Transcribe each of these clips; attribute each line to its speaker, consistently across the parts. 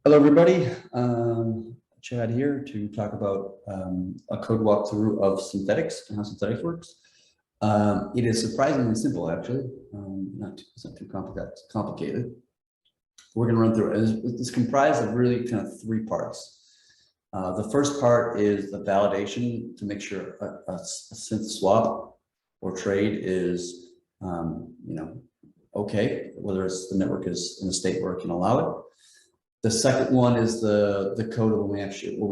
Speaker 1: Hello, everybody. Chad here to talk about a code walkthrough of synthetics and how synthetics works. It is surprisingly simple, actually. It's not too complicated. We're going to run through it. It's comprised of really kind of three parts. The first part is the validation to make sure a synth swap or trade is, okay, whether it's the network is in a state where it can allow it. The second one is the code of what we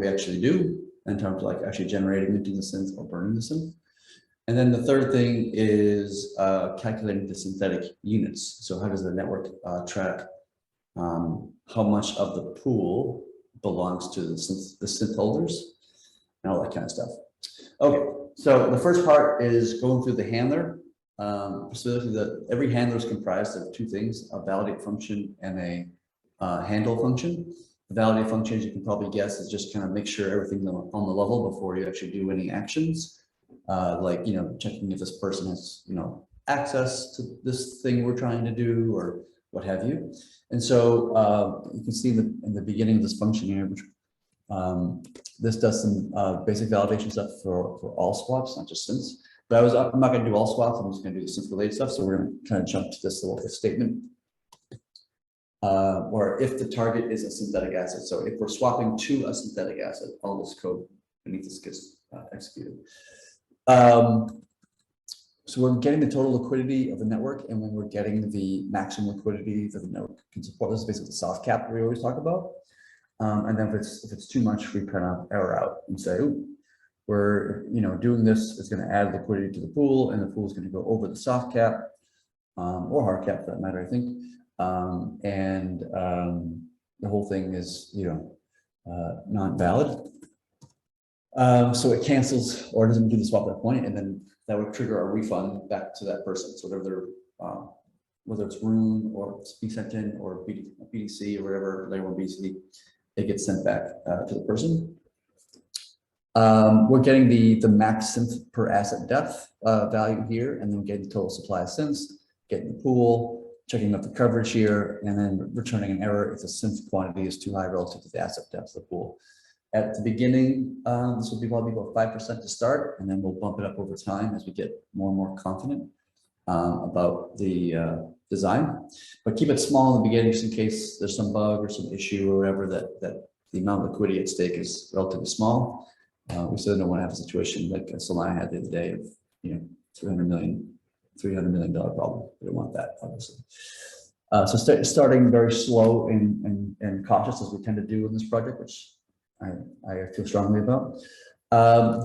Speaker 1: actually do in terms of like actually generating, minting the synth or burning the synth. And then the third thing is calculating the synthetic units. So how does the network track how much of the pool belongs to the synth holders and all that kind of stuff. Okay, so the first part is going through the handler. Specifically, every handler is comprised of two things: a validate function and a handle function. The validate function, as you can probably guess, is just kind of make sure everything's on the level before you actually do any actions. Like, checking if this person has, access to this thing we're trying to do or what have you. And so you can see in the beginning of this function here, which this does some basic validation stuff for all swaps, not just synths. But I'm not going to do all swaps. I'm just going to do the synth related stuff. So we're going to kind of jump to this little if statement. Or if the target is a synthetic asset. So if we're swapping to a synthetic asset, all this code beneath this gets executed. So we're getting the total liquidity of the network, and when we're getting the maximum liquidity that the network can support. This is basically the soft cap that we always talk about. And then if it's too much, we kind of error out and say, ooh, we're doing this. It's going to add liquidity to the pool, and the pool is going to go over the soft cap or hard cap for that matter, I think. The whole thing is, not valid. So it cancels or doesn't do the swap at that point, and then that would trigger a refund back to that person. So whether it's Rune or it's sent in or BTC or whatever, layer 1 BTC, it gets sent back to the person. We're getting the max synth per asset depth value here, and then getting the total supply of synths, getting the pool, checking up the coverage here, and then returning an error if the synth quantity is too high relative to the asset depth of the pool. At the beginning, this will be probably about 5% to start, and then we'll bump it up over time as we get more and more confident about the design. But keep it small in the beginning just in case there's some bug or some issue or whatever that the amount of liquidity at stake is relatively small. We certainly don't want to have a situation like Solana had the other day of $300 million problem. We don't want that, obviously. So starting very slow and cautious as we tend to do in this project, which I feel strongly about.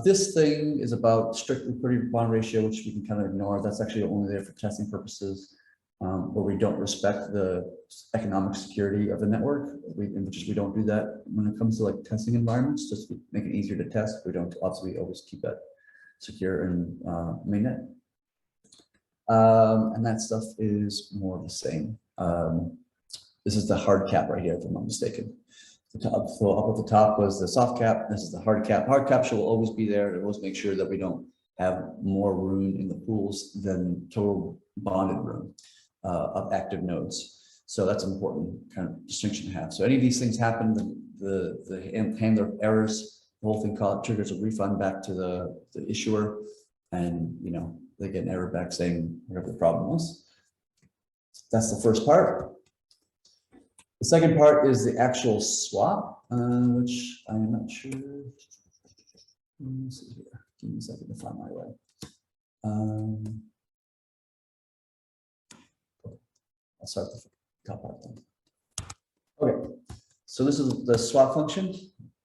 Speaker 1: This thing is about strict liquidity bond ratio, which we can kind of ignore. That's actually only there for testing purposes, where we don't respect the economic security of the network. We don't do that when it comes to like testing environments, just to make it easier to test. We don't obviously always keep that secure in mainnet. And that stuff is more of the same. This is the hard cap right here, if I'm not mistaken. So up at the top was the soft cap. This is the hard cap. Hard cap will always be there to always make sure that we don't have more Rune in the pools than total bonded Rune of active nodes. So that's an important kind of distinction to have. So any of these things happen, the handler errors, the whole thing triggers a refund back to the issuer, and they get an error back saying whatever the problem was. That's the first part. The second part is the actual swap, which I'm not sure. Let me see here. Give me a second to find my way. I'll start with the top part then. Okay, so this is the swap function,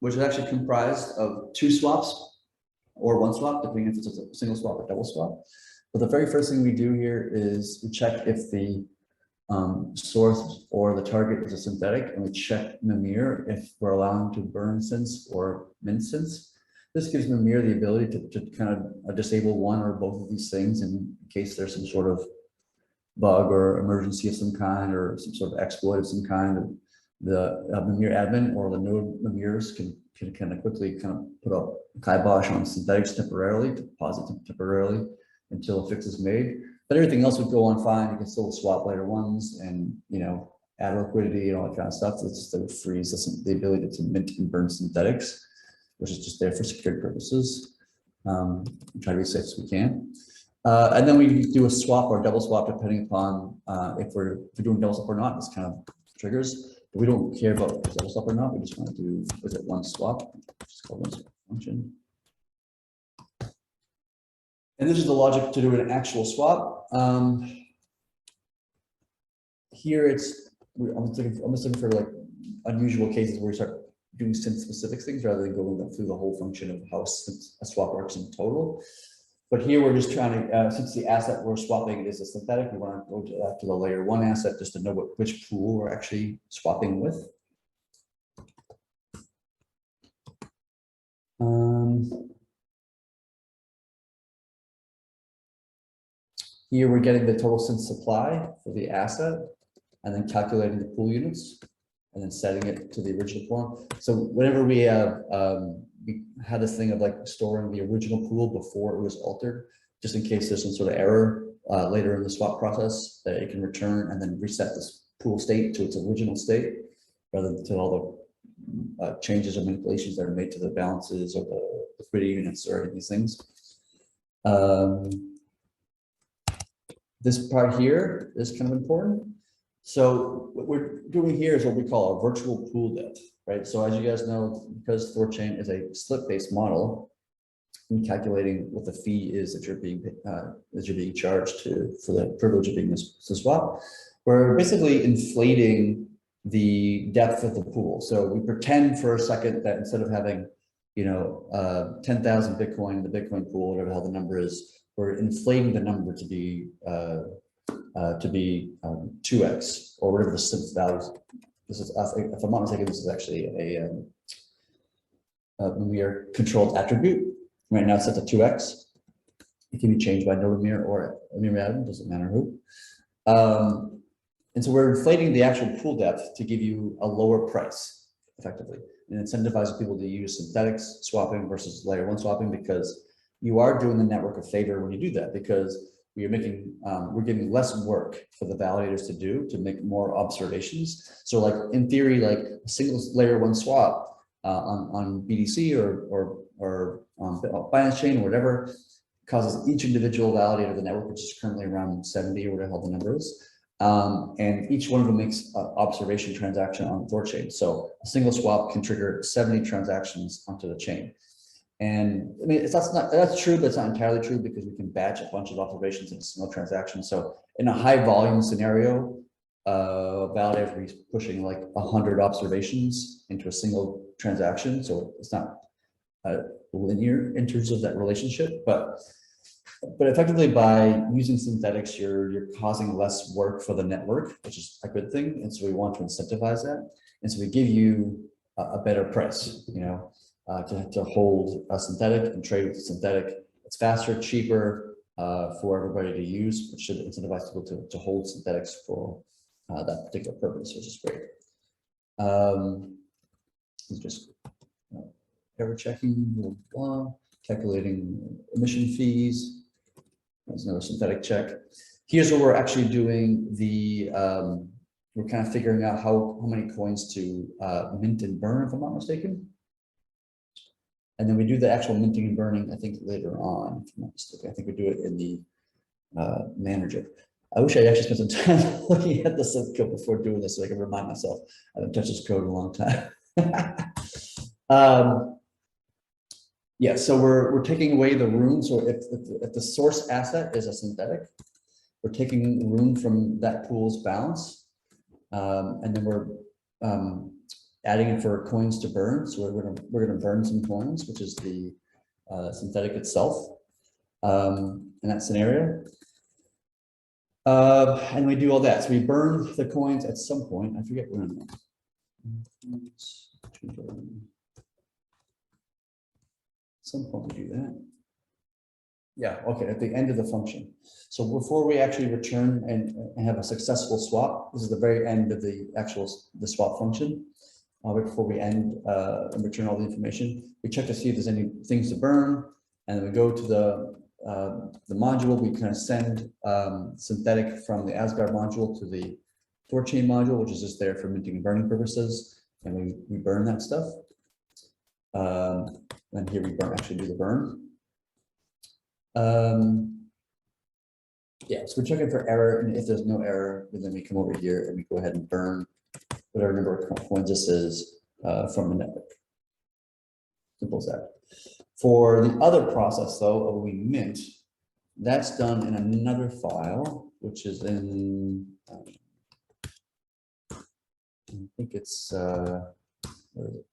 Speaker 1: which is actually comprised of two swaps or one swap, depending if it's a single swap or double swap. But the very first thing we do here is we check if the source or the target is a synthetic, and we check Mimir if we're allowing to burn synths or mint synths. This gives Mimir the ability to kind of disable one or both of these things in case there's some sort of bug or emergency of some kind or some sort of exploit of some kind. The Mimir admin or the node Mimirs can kind of quickly kind of put a kibosh on synthetics temporarily, to pause it temporarily until a fix is made. But everything else would go on fine. You can still swap layer ones and add liquidity and all that kind of stuff. It's just that it frees the ability to mint and burn synthetics, which is just there for security purposes. Try to be safe as we can. And then we do a swap or double swap depending upon if we're doing double swap or not. This kind of triggers. But we don't care about double swap or not. We just want to do, is it one swap? It's called one swap function. And this is the logic to do an actual swap. Here I'm just looking for like unusual cases where we start doing synth specific things rather than going through the whole function of how a swap works in total. But here we're just trying to, since the asset we're swapping is a synthetic, we want to go to the layer 1 asset just to know which pool we're actually swapping with. Here we're getting the total synth supply for the asset and then calculating the pool units and then setting it to the original form. So whenever we have, we had this thing of like storing the original pool before it was altered, just in case there's some sort of error later in the swap process that it can return and then reset this pool state to its original state rather than to all the changes or manipulations that are made to the balances or the liquidity units or any of these things. This part here is kind of important. So what we're doing here is what we call a virtual pool depth, right? So as you guys know, because THORChain is a slip-based model, in calculating what the fee is that you're being charged for the privilege of being to swap, we're basically inflating the depth of the pool. So we pretend for a second that instead of having, 10,000 Bitcoin, the Bitcoin pool, whatever the hell the number is, we're inflating the number to be 2x or whatever the synth values. This is, if I'm not mistaken, this is actually a Lumiere controlled attribute. Right now it's set to 2x. It can be changed by no Lumiere or Lumiere atom, doesn't matter who. And so we're inflating the actual pool depth to give you a lower price, effectively, and incentivize people to use synthetics swapping versus layer 1 swapping, because you are doing the network a favor when you do that, because we're giving less work for the validators to do to make more observations. So like in theory, like a single layer 1 swap on BTC or on Binance chain or whatever causes each individual validator of the network, which is currently around 70 or whatever the number is. And each one of them makes an observation transaction on THORChain. So a single swap can trigger 70 transactions onto the chain. And I mean, that's true, but it's not entirely true because we can batch a bunch of observations in a single transaction. So in a high volume scenario, validator will be pushing like 100 observations into a single transaction. So it's not linear in terms of that relationship, but effectively by using synthetics, you're causing less work for the network, which is a good thing. And so we want to incentivize that. And so we give you a better price, to hold a synthetic and trade with a synthetic. It's faster, cheaper for everybody to use, which should incentivize people to hold synthetics for that particular purpose, which is great. Just error checking, blah, blah, calculating emission fees. There's another synthetic check. Here's where we're actually doing the, we're kind of figuring out how many coins to mint and burn, if I'm not mistaken. And then we do the actual minting and burning, I think, later on, if I'm not mistaken. I think we do it in the manager. I wish I actually spent some time looking at the synth code before doing this so I can remind myself. I haven't touched this code in a long time. Yeah, so we're taking away the Rune. So if the source asset is a synthetic, we're taking Rune from that pool's balance, and then we're adding it for coins to burn. So we're gonna burn some coins, which is the synthetic itself, in that scenario. And we do all that. So we burn the coins at some point. I forget when. Some point we do that. Yeah, okay, at the end of the function. So before we actually return and have a successful swap, this is the very end of the swap function. Before we end and return all the information, we check to see if there's any things to burn, and then we go to the module. We kind of send synthetic from the Asgard module to THORChain module, which is just there for minting and burning purposes, and we burn that stuff. And here we actually do the burn. Yeah, so we're checking for error, and if there's no error, then we come over here and we go ahead and burn whatever number of coins this is from the network. Simple as that. For the other process, though, of we mint, that's done in another file, which is in, I think it's where is it?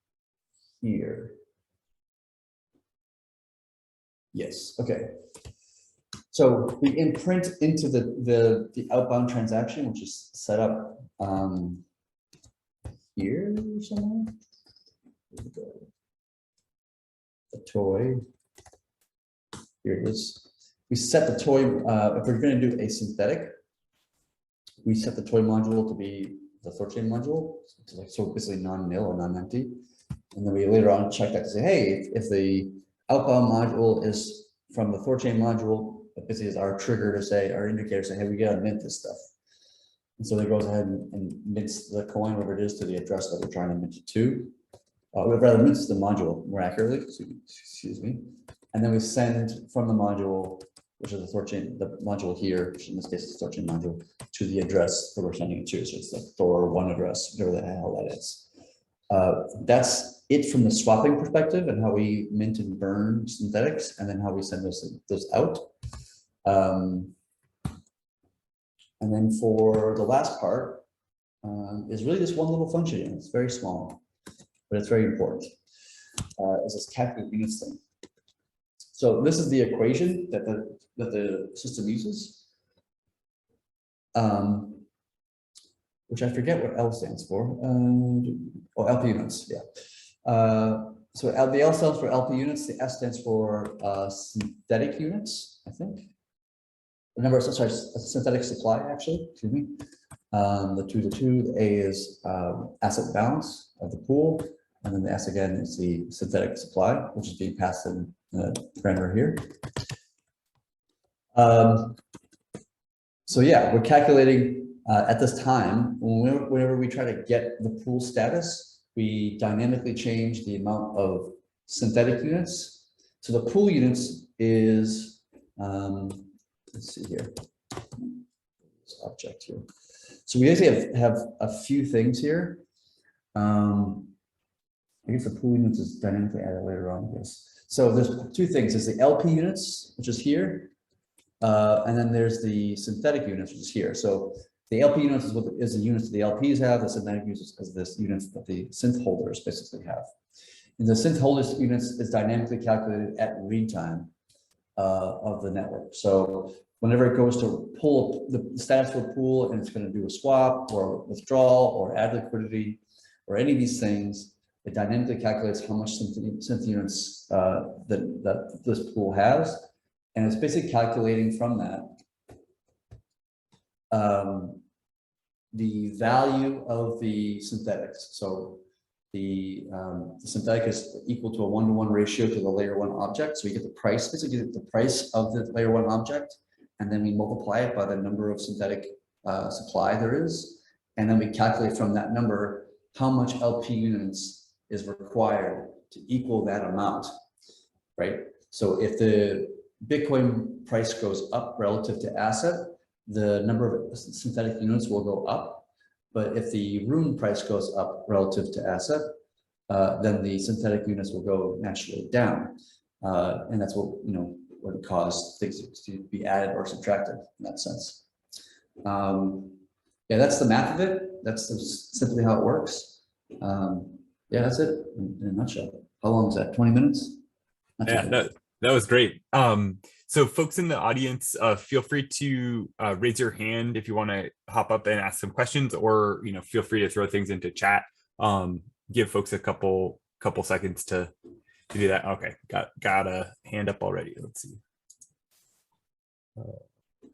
Speaker 1: Here. Yes, okay. So we imprint into the outbound transaction, which is set up here somewhere. The toy. Here it is. We set the toy, if we're going to do a synthetic, we set the toy module to be the THORChain module, so basically non-nil or non-empty. And then we later on check that to say, hey, if the outbound module is from the THORChain module, that basically is our trigger to say, our indicator to say, hey, we gotta mint this stuff. And so it goes ahead and mints the coin, whatever it is, to the address that we're trying to mint it to. Rather mints the module more accurately, excuse me. And then we send from the module, which is the THORChain, the module here, which in this case is the THORChain module, to the address that we're sending it to. So it's the THOR1 address, whatever the hell that is. That's it from the swapping perspective and how we mint and burn synthetics, and then how we send those out. And then for the last part is really just one little function. It's very small, but it's very important. Is this calculate units thing. So this is the equation that the system uses, which I forget what L stands for. Oh, LP units, yeah. So the L stands for LP units, the S stands for synthetic units, I think. The number, sorry, synthetic supply, actually, excuse me. The two, the A is asset balance of the pool, and then the S again is the synthetic supply, which is being passed in the parameter here. So yeah, we're calculating at this time, whenever we try to get the pool status, we dynamically change the amount of synthetic units. So the pool units is, let's see here, this object here. So we basically have a few things here. I guess the pool units is dynamically added later on, yes. So there's two things, there's the LP units, which is here, and then there's the synthetic units, which is here. So the LP units is what is the units that the LPs have, the synthetic units is the units that the synth holders basically have. And the synth holders units is dynamically calculated at read time of the network. So whenever it goes to pull the status of a pool and it's going to do a swap or withdrawal or add liquidity or any of these things, it dynamically calculates how much synth units that this pool has. And it's basically calculating from that the value of the synthetics. So the synthetic is equal to a 1-to-1 ratio to the layer 1 object. So we get the price, basically get the price of the layer 1 object, and then we multiply it by the number of synthetic supply there is. And then we calculate from that number how much LP units is required to equal that amount, right? So if the Bitcoin price goes up relative to asset, the number of synthetic units will go up. But if the Rune price goes up relative to asset, then the synthetic units will go naturally down. And that's what, would cause things to be added or subtracted in that sense. Yeah, that's the math of it. That's simply how it works. Yeah, that's it in a nutshell. How long is that? 20 minutes?
Speaker 2: Yeah, that was great. So folks in the audience, feel free to raise your hand if you want to hop up and ask some questions, or feel free to throw things into chat. Give folks a couple seconds to do that. Okay, got a hand up already. Let's see.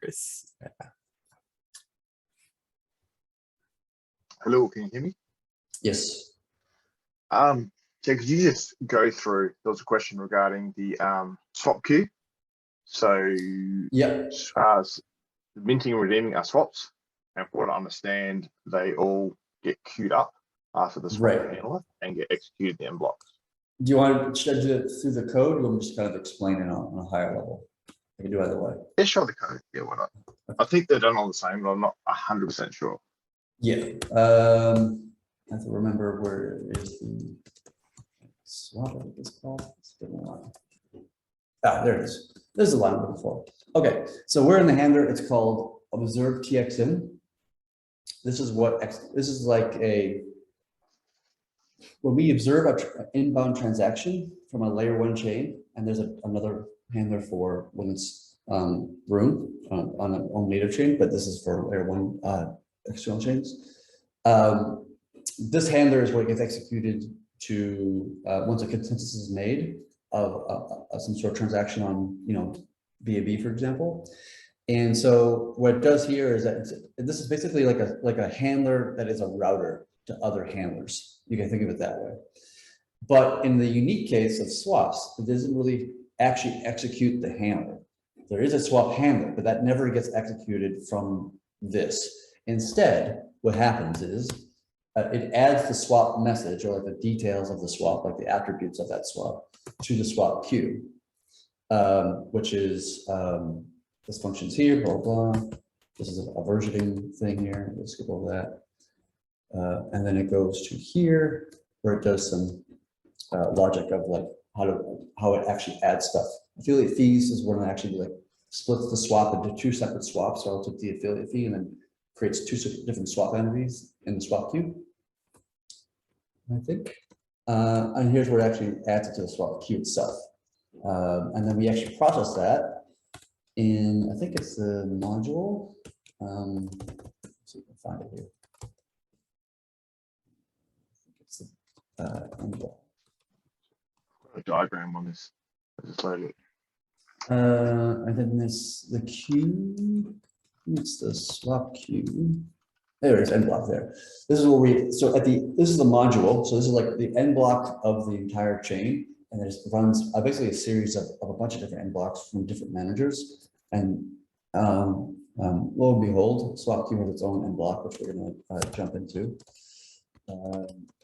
Speaker 2: Chris. Yeah.
Speaker 3: Hello, can you hear me?
Speaker 1: Yes.
Speaker 3: Could you just go through, there was a question regarding the swap queue. So
Speaker 1: yeah,
Speaker 3: minting and redeeming are swaps, and from what I understand, they all get queued up after the swap
Speaker 1: Right.
Speaker 3: handler and get executed in blocks.
Speaker 1: Do you want to do it through the code, or we'll just kind of explain it on a higher level? I can do either way.
Speaker 3: Yeah, show the code. Yeah, why not? I think they're done on the same, but I'm not 100% sure.
Speaker 1: Yeah. I have to remember where is the swap. What is it called? It's a different line. Ah, there it is. There's the line I'm looking for. Okay, so we're in the handler. It's called observe TXM. This is what this is like a when we observe an inbound transaction from a layer 1 chain, and there's another handler for when it's Rune on an own native chain, but this is for layer 1 external chains. This handler is what gets executed to once a consensus is made of some sort of transaction on, you know, BAB, for example. And so what it does here is that this is basically like a handler that is a router to other handlers. You can think of it that way. But in the unique case of swaps, it doesn't really actually execute the handler. There is a swap handler, but that never gets executed from this. Instead, what happens is it adds the swap message, or like the details of the swap, like the attributes of that swap, to the swap queue, which is this function's here, blah, blah. This is a versioning thing here. Let's skip over that. And then it goes to here, where it does some logic of like how it actually adds stuff. Affiliate fees is when it actually like splits the swap into 2 separate swaps relative to the affiliate fee, and then creates 2 different swap entities in the swap queue, I think. And here's where it actually adds it to the swap queue itself. And then we actually process that in, I think it's the module. Let's see if we can find it here. It's the
Speaker 3: A diagram on this. I just loaded it.
Speaker 1: and then this the queue. It's the swap queue. There it is, end block there. This is where we, so this is the module. So this is like the end block of the entire chain. And it runs basically a series of a bunch of different end blocks from different managers. And lo and behold, swap queue has its own end block, which we're going to jump into.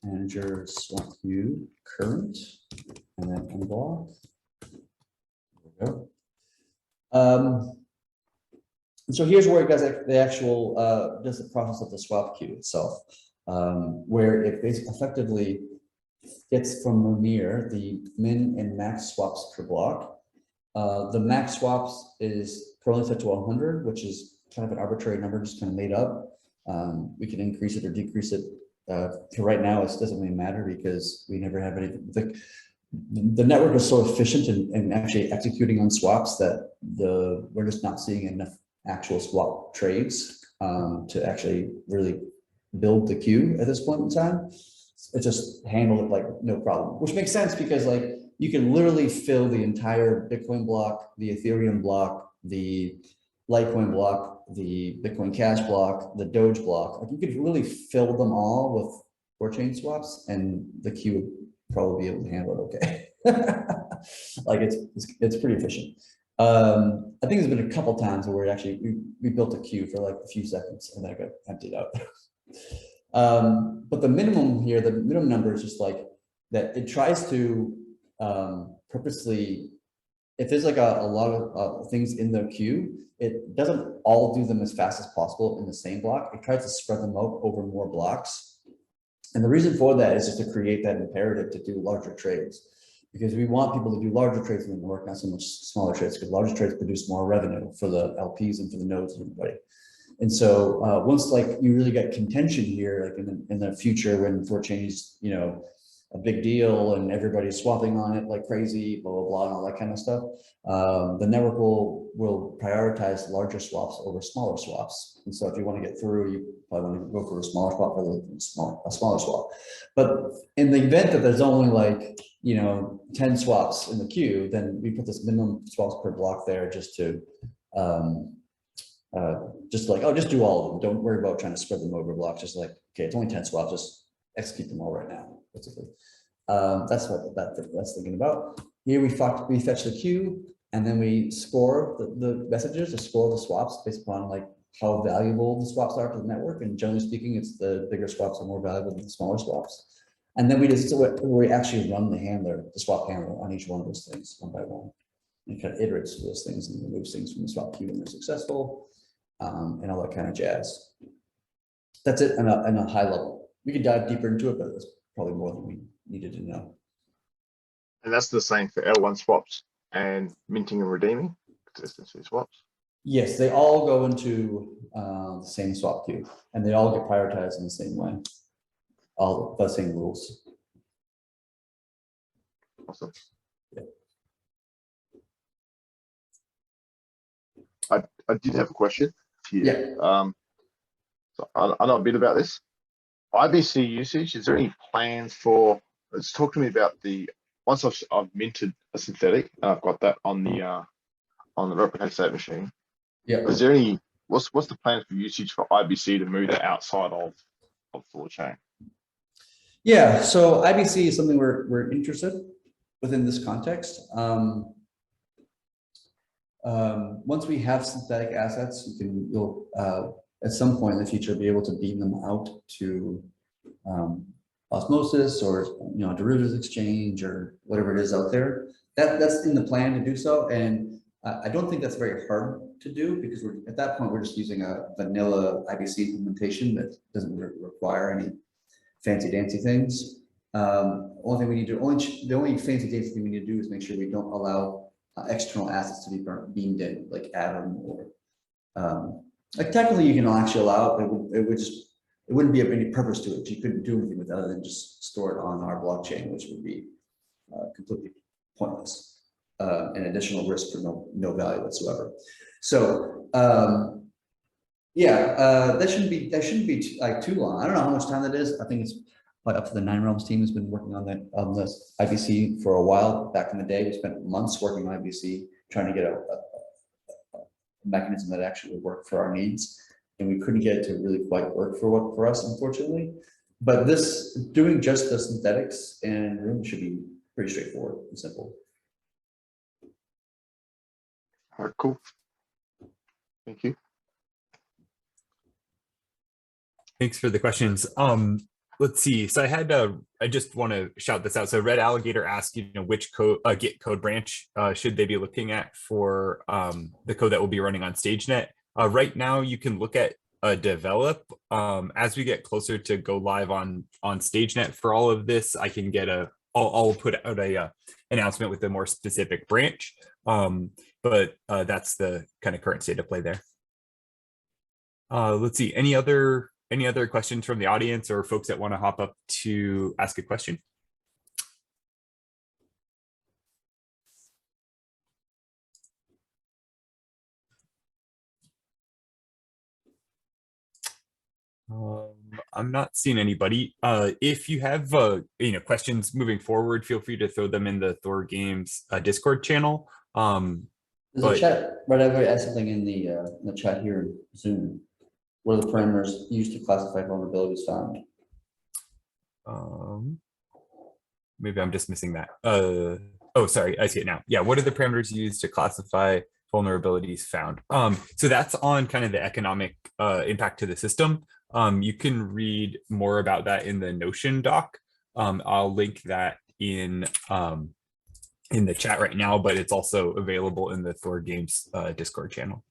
Speaker 1: Manager swap queue current, and then end block. There we go. So here's where it does the actual does the process of the swap queue itself, where it basically effectively gets from Lumiere the min and max swaps per block. The max swaps is currently set to 100, which is kind of an arbitrary number, just kind of made up. We can increase it or decrease it. For right now, it doesn't really matter because we never have any. The network is so efficient in actually executing on swaps that we're just not seeing enough actual swap trades to actually really build the queue at this point in time. It just handled it like no problem, which makes sense because like you can literally fill the entire Bitcoin block, the Ethereum block, the Litecoin block, the Bitcoin Cash block, the Doge block. Like you could really fill them all with THORChain swaps, and the queue would probably be able to handle it okay. Like it's pretty efficient. I think there's been a couple times where we built a queue for like a few seconds and then it got emptied out. But the minimum here, the minimum number is just like that. It tries to purposely, if there's like a lot of things in the queue, it doesn't all do them as fast as possible in the same block. It tries to spread them out over more blocks. And the reason for that is just to create that imperative to do larger trades, because we want people to do larger trades in the network, not so much smaller trades, because larger trades produce more revenue for the LPs and for the nodes and everybody. And so once like you really get contention here, like in the future when THORChain is, you know, a big deal and everybody's swapping on it like crazy, blah, blah, blah, and all that kind of stuff, the network will prioritize larger swaps over smaller swaps. And so if you want to get through, you probably want to go for a smaller swap rather than a smaller swap. But in the event that there's only like, you know, 10 swaps in the queue, then we put this minimum swaps per block there just to, just like, oh, just do all of them. Don't worry about trying to spread them over blocks. Just like, okay, it's only 10 swaps, just execute them all right now, basically. That's what that's thinking about. Here we fetch the queue, and then we score the messages, or score the swaps based upon like how valuable the swaps are to the network. And generally speaking, it's the bigger swaps are more valuable than the smaller swaps. And then we actually run the swap handler on each one of those things one by one. And kind of iterates through those things and removes things from the swap queue when they're successful, and all that kind of jazz. That's it on a high level. We could dive deeper into it, but that's probably more than we needed to know.
Speaker 3: And that's the same for L1 swaps and minting and redeeming consistency swaps.
Speaker 1: Yes, they all go into the same swap queue, and they all get prioritized in the same way. All the same rules.
Speaker 3: Awesome.
Speaker 1: Yeah.
Speaker 3: I did have a question here.
Speaker 1: Yeah.
Speaker 3: So I know a bit about this. IBC usage, is there any plans for, let's talk to me about once I've minted a synthetic, and I've got that on the replicated state machine.
Speaker 1: Yeah.
Speaker 3: Is there any, what's the plan for usage for IBC to move that outside of THORChain?
Speaker 1: Yeah, so IBC is something we're interested within this context. Once we have synthetic assets, you'll at some point in the future be able to beam them out to osmosis or derivatives exchange or whatever it is out there. That's in the plan to do so, and I don't think that's very hard to do because at that point we're just using a vanilla IBC implementation that doesn't require any fancy dancy things. Only thing we need to the only fancy dancy thing we need to do is make sure we don't allow external assets to be beamed in, like Atom or like technically you can actually allow it. It wouldn't be of any purpose to it. You couldn't do anything with it other than just store it on our blockchain, which would be completely pointless, and additional risk for no value whatsoever. So yeah, that shouldn't be like too long. I don't know how much time that is. I think it's probably up to the Nine Realms team has been working on this IBC for a while. Back in the day, we spent months working on IBC, trying to get a mechanism that actually would work for our needs, and we couldn't get it to really quite work for us, unfortunately. But doing just the synthetics and Rune should be pretty straightforward and simple.
Speaker 3: All right, cool. Thank you.
Speaker 2: Thanks for the questions. Let's see. So I just want to shout this out. So Red Alligator asked, which Git code branch should they be looking at for the code that will be running on StageNet. Right now, you can look at develop. As we get closer to go live on StageNet for all of this, I can get I'll put out a announcement with a more specific branch. But that's the kind of current state of play there. Let's see. Any other questions from the audience or folks that want to hop up to ask a question? I'm not seeing anybody. If you have questions moving forward, feel free to throw them in the THORGames Discord channel.
Speaker 1: There's a chat, right? I've asked something in the chat here in Zoom. What are the parameters used to classify vulnerabilities found?
Speaker 2: Maybe I'm just missing that. Oh, sorry, I see it now. Yeah, what are the parameters used to classify vulnerabilities found? So that's on kind of the economic impact to the system. You can read more about that in the Notion doc. I'll link that in the chat right now, but it's also available in the THORGames Discord channel.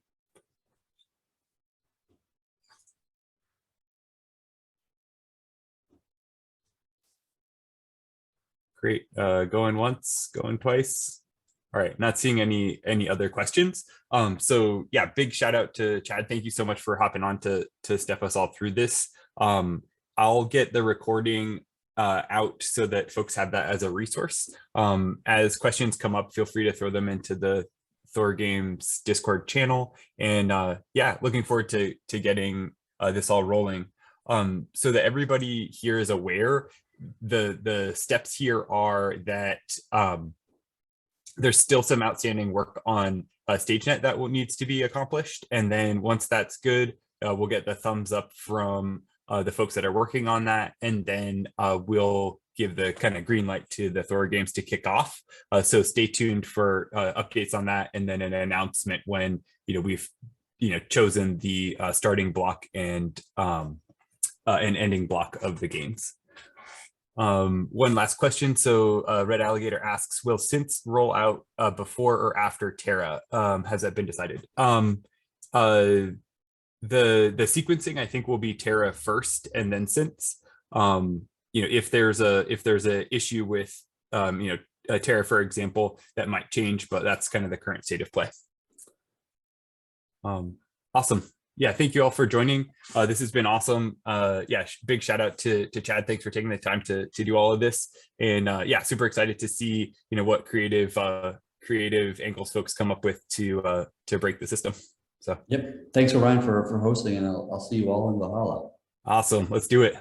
Speaker 2: Great. Going once, going twice. All right, not seeing any other questions. So yeah, big shout out to Chad. Thank you so much for hopping on to step us all through this. I'll get the recording out so that folks have that as a resource. As questions come up, feel free to throw them into the THORGames Discord channel. And yeah, looking forward to getting this all rolling. So that everybody here is aware, the steps here are that there's still some outstanding work on StageNet that needs to be accomplished. And then once that's good, we'll get the thumbs up from the folks that are working on that. And then we'll give the kind of green light to the THORGames to kick off. So stay tuned for updates on that. And then an announcement when we've chosen the starting block and ending block of the games. One last question. So Red Alligator asks, will Synths roll out before or after Terra? Has that been decided? The sequencing, I think, will be Terra first and then Synths. If there's a issue with Terra, for example, that might change, but that's kind of the current state of play. Awesome. Yeah, thank you all for joining. This has been awesome. Yeah, big shout out to Chad. Thanks for taking the time to do all of this. And yeah, super excited to see what creative angles folks come up with to break the system. So
Speaker 1: yep. Thanks, Orion, for hosting, and I'll see you all in Valhalla.
Speaker 2: Awesome. Let's do it.